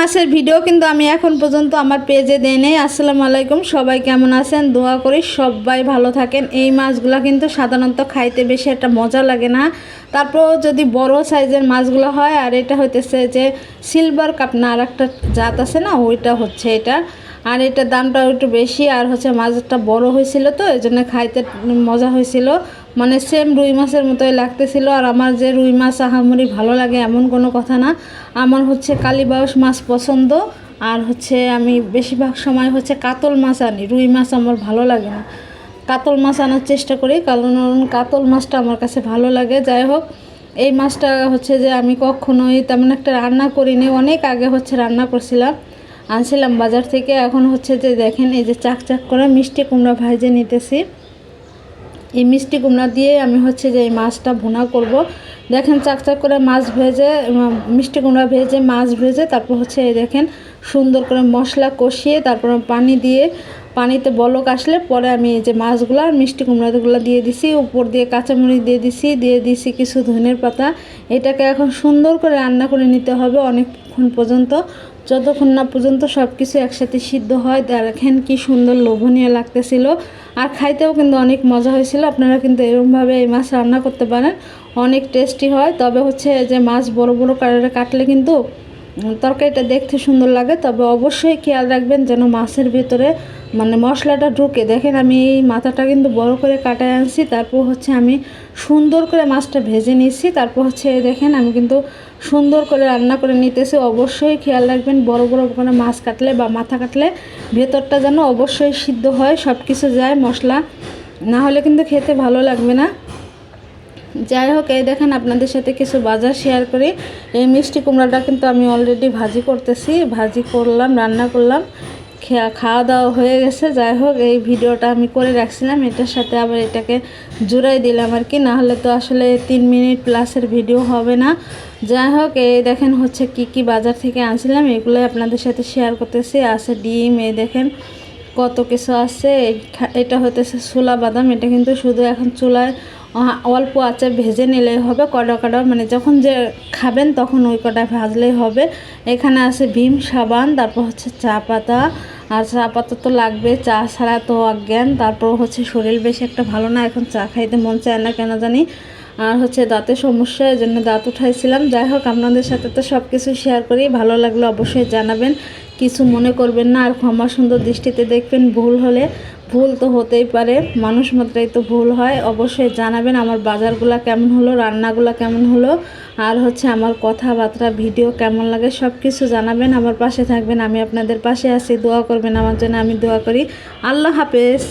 মাছের ভিডিও কিন্তু আমি এখন পর্যন্ত আমার পেজে দেই নেই। আসসালামু আলাইকুম, সবাই কেমন আছেন? দোয়া করি সবাই ভালো থাকেন। এই মাছগুলো কিন্তু সাধারণত খাইতে বেশি একটা মজা লাগে না, তারপর যদি বড় সাইজের মাছগুলো হয়। আর এটা হইতেছে যে সিলভার কাপ না, আর একটা জাত আছে না, ওইটা হচ্ছে এটা। আর এটার দামটাও একটু বেশি, আর হচ্ছে মাছটা বড় হয়েছিল, তো এই জন্য খাইতে মজা হয়েছিল। মানে সেম রুই মাছের মতোই লাগতেছিল। আর আমার যে রুই মাছ আহামরি ভালো লাগে এমন কোনো কথা না। আমার হচ্ছে কালীবাউস মাছ পছন্দ, আর হচ্ছে আমি বেশিরভাগ সময় হচ্ছে কাতল মাছ আনি। রুই মাছ আমার ভালো লাগে না, কাতল মাছ আনার চেষ্টা করি, কারণ কাতল মাছটা আমার কাছে ভালো লাগে। যাই হোক, এই মাছটা হচ্ছে যে আমি কখনোই তেমন একটা রান্না করিনি, অনেক আগে হচ্ছে রান্না করছিলাম, আনছিলাম বাজার থেকে। এখন হচ্ছে যে দেখেন, এই যে চাক চাক করে মিষ্টি কুমড়া ভাজে নিতেছি। এই মিষ্টি কুমড়া দিয়ে আমি হচ্ছে যে এই মাছটা ভুনা করব। দেখেন চাকচাক করে মাছ ভেজে, মিষ্টি কুমড়া ভেজে, মাছ ভেজে, তারপর হচ্ছে এই দেখেন সুন্দর করে মশলা কষিয়ে তারপর পানি দিয়ে, পানিতে বলক আসলে পরে আমি এই যে মাছগুলো আর মিষ্টি কুমড়াগুলো দিয়ে দিছি, উপর দিয়ে কাঁচামরিচ দিয়ে দিছি কিছু ধনের পাতা। এটাকে এখন সুন্দর করে রান্না করে নিতে হবে অনেকক্ষণ পর্যন্ত, যতক্ষণ না পর্যন্ত সব কিছু একসাথে সিদ্ধ হয়। দেখেন কি সুন্দর লোভনীয় লাগতেছিল, আর খাইতেও কিন্তু অনেক মজা হয়েছিল। আপনারা কিন্তু এরকমভাবে এই মাছ রান্না করতে পারেন, অনেক টেস্টি হয়। তবে হচ্ছে যে মাছ বড় বড় করে কাটলে কিন্তু তরকারিটা দেখতে সুন্দর লাগে। তবে অবশ্যই খেয়াল রাখবেন যেন মাছের ভিতরে মানে মশলাটা ঢুকে। দেখেন আমি এই মাথাটা কিন্তু বড় করে কাটায় আনছি, তারপর হচ্ছে আমি সুন্দর করে মাছটা ভেজে নিচ্ছি। তারপর হচ্ছে দেখেন আমি কিন্তু সুন্দর করে রান্না করে নিতেছি। অবশ্যই খেয়াল রাখবেন বড় বড় করে মাছ কাটলে বা মাথা কাটলে ভেতরটা যেন অবশ্যই সিদ্ধ হয়, সব কিছু যায় মশলা, না হলে কিন্তু খেতে ভালো লাগবে না। যাই হোক, এই দেখেন আপনাদের সাথে কিছু বাজার শেয়ার করি। এই মিষ্টি কুমড়াটা কিন্তু আমি অলরেডি ভাজি করতেছি, ভাজি করলাম, রান্না করলাম, খাওয়া দাওয়া হয়ে গেছে। যাই হোক, এই ভিডিওটা আমি করে রাখছিলাম, এটার সাথে আবার এটাকে জুড়াই দিলাম আর কি, না হলে তো আসলে 3 মিনিট প্লাসের ভিডিও হবে না। যাই হোক, এই দেখেন হচ্ছে কি কি বাজার থেকে আনছিলাম, এগুলো আপনাদের সাথে শেয়ার করতেছি। আছে ডিম, এই দেখেন কত কিছু আছে। এটা হতেছে ছোলা বাদাম, এটা কিন্তু শুধু এখন চুলায় অল্প আঁচে ভেজে নিলেই হবে, কড়া কড়া মানে যখন যে খাবেন তখন ওই কটা ভাজলেই হবে। এখানে আছে ভীম সাবান, তারপর হচ্ছে চা পাতা, আর চা পাতা তো লাগবে, চা ছাড়া তো অজ্ঞান। তারপর হচ্ছে শরীর বেশি একটা ভালো না, এখন চা খাইতে মন চায় না কেন জানি। আর হচ্ছে দাঁতের সমস্যা, এই জন্য দাঁত উঠাইছিলাম। যাই হোক, আপনাদের সাথে তো সব কিছু শেয়ার করি, ভালো লাগলে অবশ্যই জানাবেন, কিছু মনে করবেন না, আর ক্ষমা সুন্দর দৃষ্টিতে দেখবেন। ভুল হলে, ভুল তো হতেই পারে, মানুষ মাত্রাই তো ভুল হয়। অবশ্যই জানাবেন আমার বাজারগুলো কেমন হলো, রান্নাগুলো কেমন হলো, আর হচ্ছে আমার কথাবার্তা ভিডিও কেমন লাগে, সব কিছু জানাবেন। আমার পাশে থাকবেন, আমি আপনাদের পাশে আছি, দোয়া করবেন আমার জন্য, আমি দোয়া করি। আল্লাহ হাফেজ।